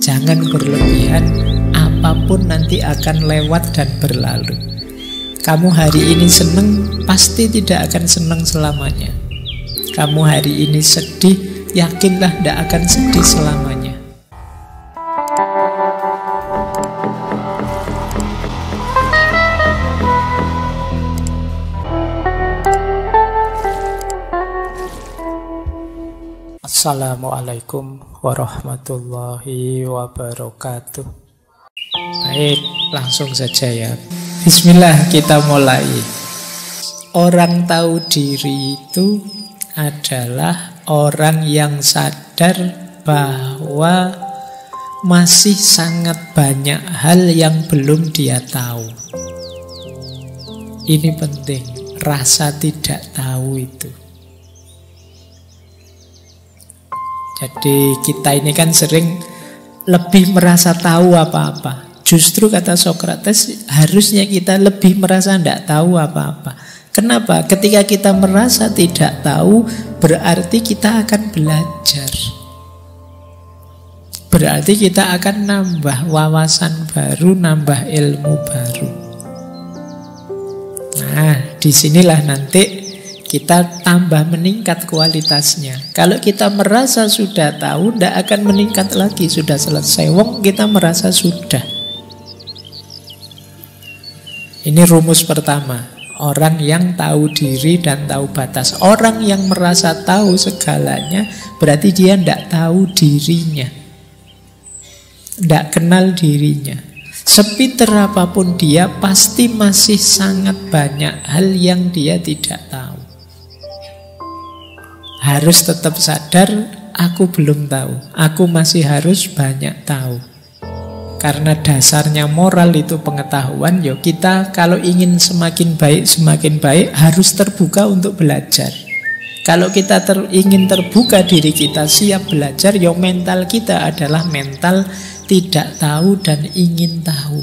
Jangan berlebihan, apapun nanti akan lewat dan berlalu. Kamu hari ini senang, pasti tidak akan senang selamanya. Kamu hari ini sedih, yakinlah tidak akan sedih selamanya. Assalamualaikum warahmatullahi wabarakatuh. Baik, langsung saja ya. Bismillah, kita mulai. Orang tahu diri itu adalah orang yang sadar bahwa masih sangat banyak hal yang belum dia tahu. Ini penting, rasa tidak tahu itu. Jadi kita ini kan sering lebih merasa tahu apa-apa. Justru kata Sokrates, harusnya kita lebih merasa tidak tahu apa-apa. Kenapa? Ketika kita merasa tidak tahu, berarti kita akan belajar. Berarti kita akan nambah wawasan baru, nambah ilmu baru. Nah, disinilah nanti kita tambah meningkat kualitasnya. Kalau kita merasa sudah tahu, tidak akan meningkat lagi. Sudah selesai. Wong kita merasa sudah. Ini rumus pertama. Orang yang tahu diri dan tahu batas. Orang yang merasa tahu segalanya, berarti dia tidak tahu dirinya. Tidak kenal dirinya. Sepinter apapun dia, pasti masih sangat banyak hal yang dia tidak tahu. Harus tetap sadar, aku belum tahu. Aku masih harus banyak tahu. Karena dasarnya moral itu pengetahuan. Yo, kita kalau ingin semakin baik, harus terbuka untuk belajar. Kalau kita ingin terbuka diri kita, siap belajar, yo mental kita adalah mental tidak tahu dan ingin tahu.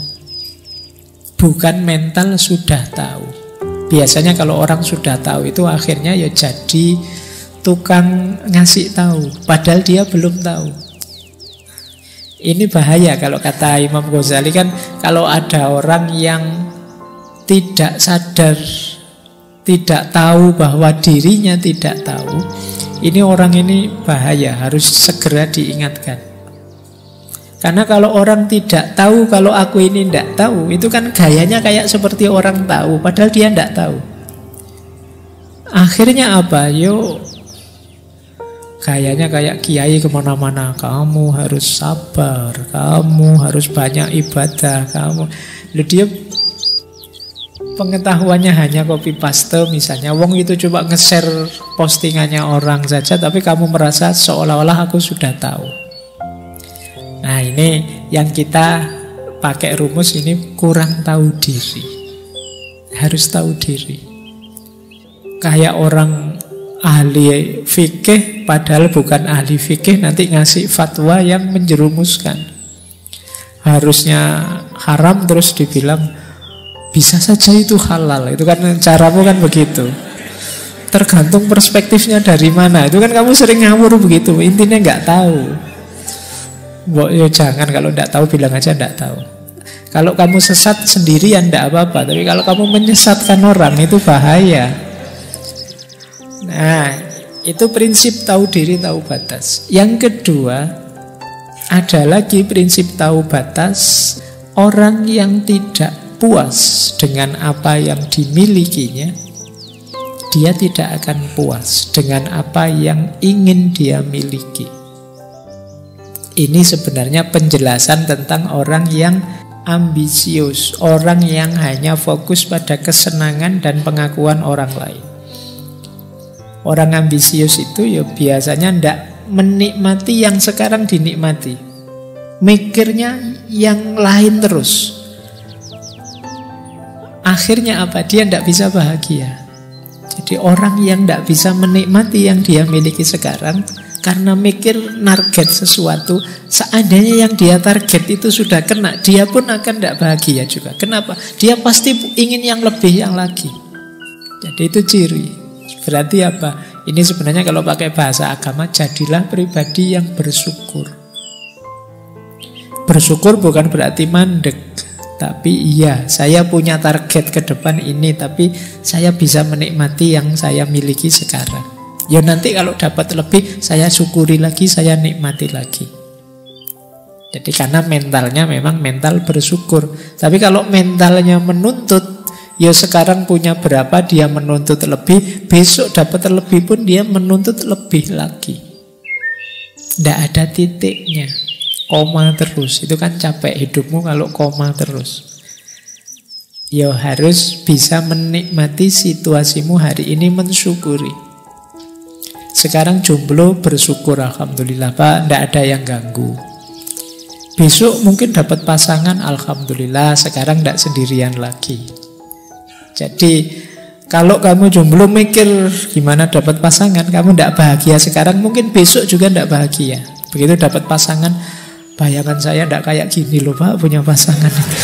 Bukan mental sudah tahu. Biasanya kalau orang sudah tahu itu akhirnya ya jadi tukang ngasih tahu, padahal dia belum tahu. Ini bahaya kalau kata Imam Ghazali kan, kalau ada orang yang tidak sadar, tidak tahu bahwa dirinya tidak tahu, ini orang ini bahaya, harus segera diingatkan. Karena kalau orang tidak tahu, kalau aku ini tidak tahu, itu kan gayanya kayak seperti orang tahu, padahal dia tidak tahu. Akhirnya apa? Kayaknya kayak kiai kemana-mana. Kamu harus sabar, kamu harus banyak ibadah, dia pengetahuannya hanya copy paste misalnya. Wong itu coba nge-share postingannya orang saja, tapi kamu merasa seolah-olah aku sudah tahu. Nah, ini yang kita pakai rumus ini, kurang tahu diri. Harus tahu diri. Kayak orang ahli fikih, padahal bukan ahli fikih, nanti ngasih fatwa yang menjerumuskan. Harusnya haram terus dibilang bisa saja itu halal. Itu kan caramu kan begitu. Tergantung perspektifnya dari mana. Itu kan kamu sering ngawur begitu. Intinya nggak tahu. Ya jangan, kalau nggak tahu bilang aja nggak tahu. Kalau kamu sesat sendirian nggak apa-apa. Tapi kalau kamu menyesatkan orang itu bahaya. Nah, itu prinsip tahu diri, tahu batas. Yang kedua, ada lagi prinsip tahu batas. Orang yang tidak puas dengan apa yang dimilikinya, dia tidak akan puas dengan apa yang ingin dia miliki. Ini sebenarnya penjelasan tentang orang yang ambisius, orang yang hanya fokus pada kesenangan dan pengakuan orang lain. Orang ambisius itu ya biasanya tidak menikmati yang sekarang dinikmati. Mikirnya yang lain terus. Akhirnya apa? Dia tidak bisa bahagia. Jadi orang yang tidak bisa menikmati yang dia miliki sekarang, karena mikir target sesuatu, seandainya yang dia target itu sudah kena, dia pun akan tidak bahagia juga. Kenapa? Dia pasti ingin yang lebih, yang lagi. Jadi itu ciri. Berarti apa? Ini sebenarnya kalau pakai bahasa agama, jadilah pribadi yang bersyukur. Bersyukur bukan berarti mandek, tapi iya, saya punya target ke depan ini, tapi saya bisa menikmati yang saya miliki sekarang. Ya nanti kalau dapat lebih, saya syukuri lagi, saya nikmati lagi. Jadi karena mentalnya memang mental bersyukur. Tapi kalau mentalnya menuntut, ya sekarang punya berapa dia menuntut lebih, besok dapat lebih pun dia menuntut lebih lagi. Tidak ada titiknya, koma terus. Itu kan capek hidupmu kalau koma terus. Ya harus bisa menikmati situasimu hari ini, mensyukuri. Sekarang jomblo, bersyukur, alhamdulillah Pak, tidak ada yang ganggu. Besok mungkin dapat pasangan, alhamdulillah, sekarang tidak sendirian lagi. Jadi kalau kamu jomblo mikir gimana dapat pasangan, kamu tidak bahagia sekarang, mungkin besok juga tidak bahagia. Begitu dapat pasangan, bayangan saya tidak kayak gini loh Pak, punya pasangan itu.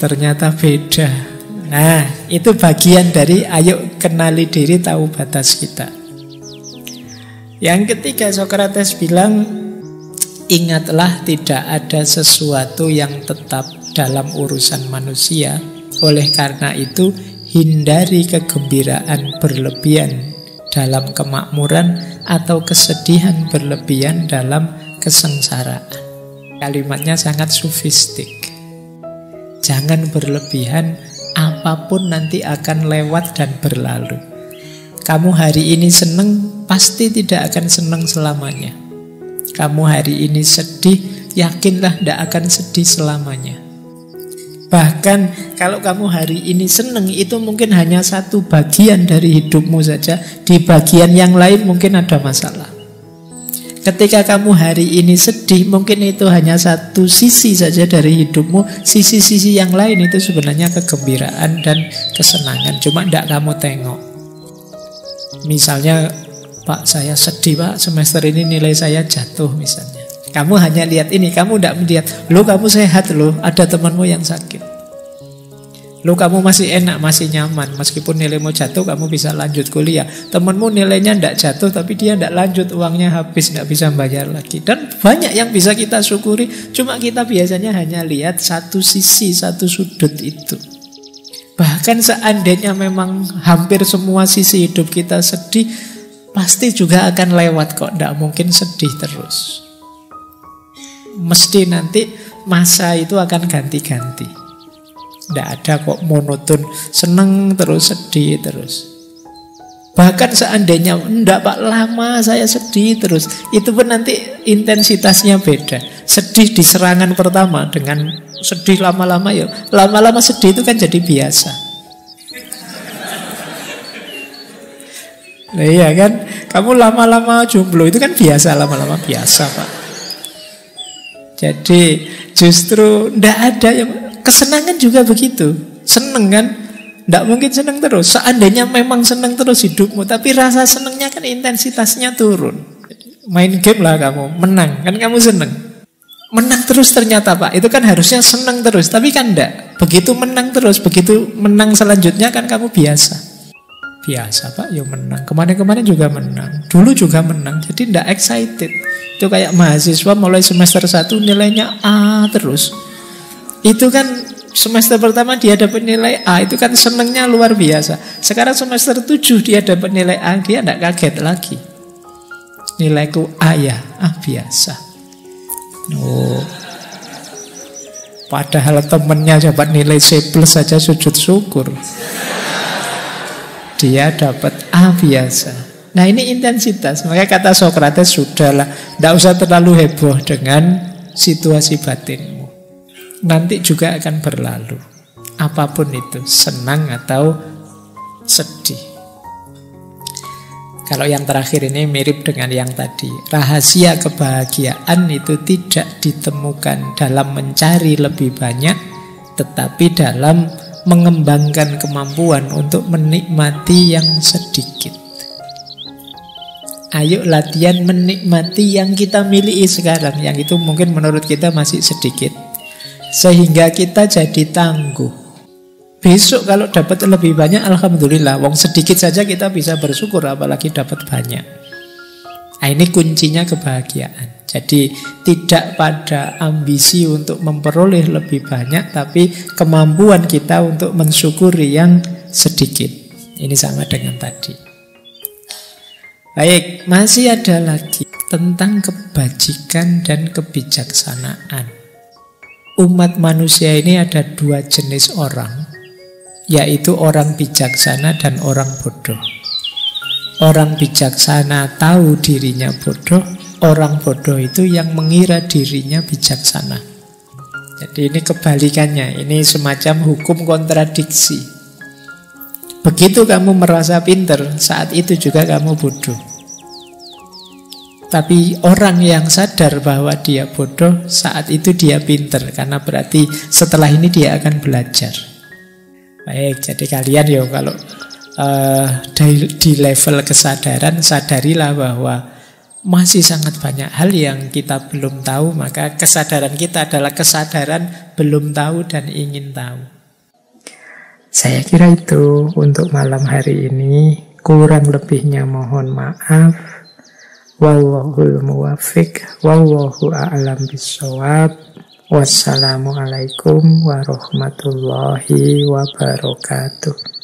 Ternyata beda. Nah, itu bagian dari ayo kenali diri, tahu batas kita. Yang ketiga, Sokrates bilang, ingatlah tidak ada sesuatu yang tetap dalam urusan manusia. Oleh karena itu, hindari kegembiraan berlebihan dalam kemakmuran atau kesedihan berlebihan dalam kesengsaraan. Kalimatnya sangat sofistik. Jangan berlebihan, apapun nanti akan lewat dan berlalu. Kamu hari ini senang, pasti tidak akan senang selamanya. Kamu hari ini sedih, yakinlah tidak akan sedih selamanya. Bahkan kalau kamu hari ini senang, itu mungkin hanya satu bagian dari hidupmu saja. Di bagian yang lain mungkin ada masalah. Ketika kamu hari ini sedih, mungkin itu hanya satu sisi saja dari hidupmu. Sisi-sisi yang lain itu sebenarnya kegembiraan dan kesenangan, cuma tidak kamu tengok. Misalnya, Pak saya sedih Pak, semester ini nilai saya jatuh misalnya. Kamu hanya lihat ini, kamu tidak melihat, loh kamu sehat loh, ada temanmu yang sakit. Loh kamu masih enak, masih nyaman, meskipun nilaimu jatuh kamu bisa lanjut kuliah. Temanmu nilainya tidak jatuh tapi dia tidak lanjut, uangnya habis, tidak bisa bayar lagi. Dan banyak yang bisa kita syukuri, cuma kita biasanya hanya lihat satu sisi, satu sudut itu. Bahkan seandainya memang hampir semua sisi hidup kita sedih, pasti juga akan lewat kok, tidak mungkin sedih terus. Mesti nanti masa itu akan ganti-ganti. Tidak ada kok monoton, senang terus, sedih terus. Bahkan seandainya enggak Pak, lama saya sedih terus, itu pun nanti intensitasnya beda. Sedih di serangan pertama dengan sedih lama-lama, ya lama-lama sedih itu kan jadi biasa. Nah iya kan, kamu lama-lama jomblo itu kan biasa, lama-lama biasa Pak. Jadi justru ndak ada yang, kesenangan juga begitu. Seneng kan, ndak mungkin seneng terus. Seandainya memang seneng terus hidupmu, tapi rasa senengnya kan intensitasnya turun. Main game lah kamu, menang kan kamu seneng. Menang terus ternyata Pak, itu kan harusnya seneng terus, tapi kan ndak. Begitu menang terus, begitu menang selanjutnya kan kamu biasa. Biasa Pak, ya menang. Kemarin-kemarin juga menang, dulu juga menang, jadi ndak excited. Itu kayak mahasiswa mulai semester 1 nilainya A terus. Itu kan semester pertama dia dapat nilai A, itu kan senengnya luar biasa. Sekarang semester 7 dia dapat nilai A, dia ndak kaget lagi. Nilaiku A ya, biasa. Oh. Padahal temennya dapat nilai C+ saja sujud syukur. Dia dapat A biasa. Nah ini intensitas. Makanya kata Sokrates, sudahlah, tidak usah terlalu heboh dengan situasi batinmu. Nanti juga akan berlalu. Apapun itu, senang atau sedih. Kalau yang terakhir ini mirip dengan yang tadi. Rahasia kebahagiaan itu tidak ditemukan dalam mencari lebih banyak, tetapi dalam mengembangkan kemampuan untuk menikmati yang sedikit. Ayo latihan menikmati yang kita miliki sekarang, yang itu mungkin menurut kita masih sedikit, sehingga kita jadi tangguh. Besok kalau dapat lebih banyak, alhamdulillah. Wong sedikit saja kita bisa bersyukur, apalagi dapat banyak. Nah, ini kuncinya kebahagiaan. Jadi tidak pada ambisi untuk memperoleh lebih banyak, tapi kemampuan kita untuk mensyukuri yang sedikit. Ini sama dengan tadi. Baik, masih ada lagi tentang kebajikan dan kebijaksanaan. Umat manusia ini ada dua jenis orang, yaitu orang bijaksana dan orang bodoh. Orang bijaksana tahu dirinya bodoh, orang bodoh itu yang mengira dirinya bijaksana. Jadi ini kebalikannya, ini semacam hukum kontradiksi. Begitu kamu merasa pinter, saat itu juga kamu bodoh. Tapi orang yang sadar bahwa dia bodoh, saat itu dia pinter, karena berarti setelah ini dia akan belajar. Baik, jadi kalian ya kalau di level kesadaran, sadarilah bahwa masih sangat banyak hal yang kita belum tahu, maka kesadaran kita adalah kesadaran belum tahu dan ingin tahu. Saya kira itu untuk malam hari ini. Kurang lebihnya mohon maaf. Wallahul muwaffiq, wallahu a'lam bishawab. Wassalamualaikum warahmatullahi wabarakatuh.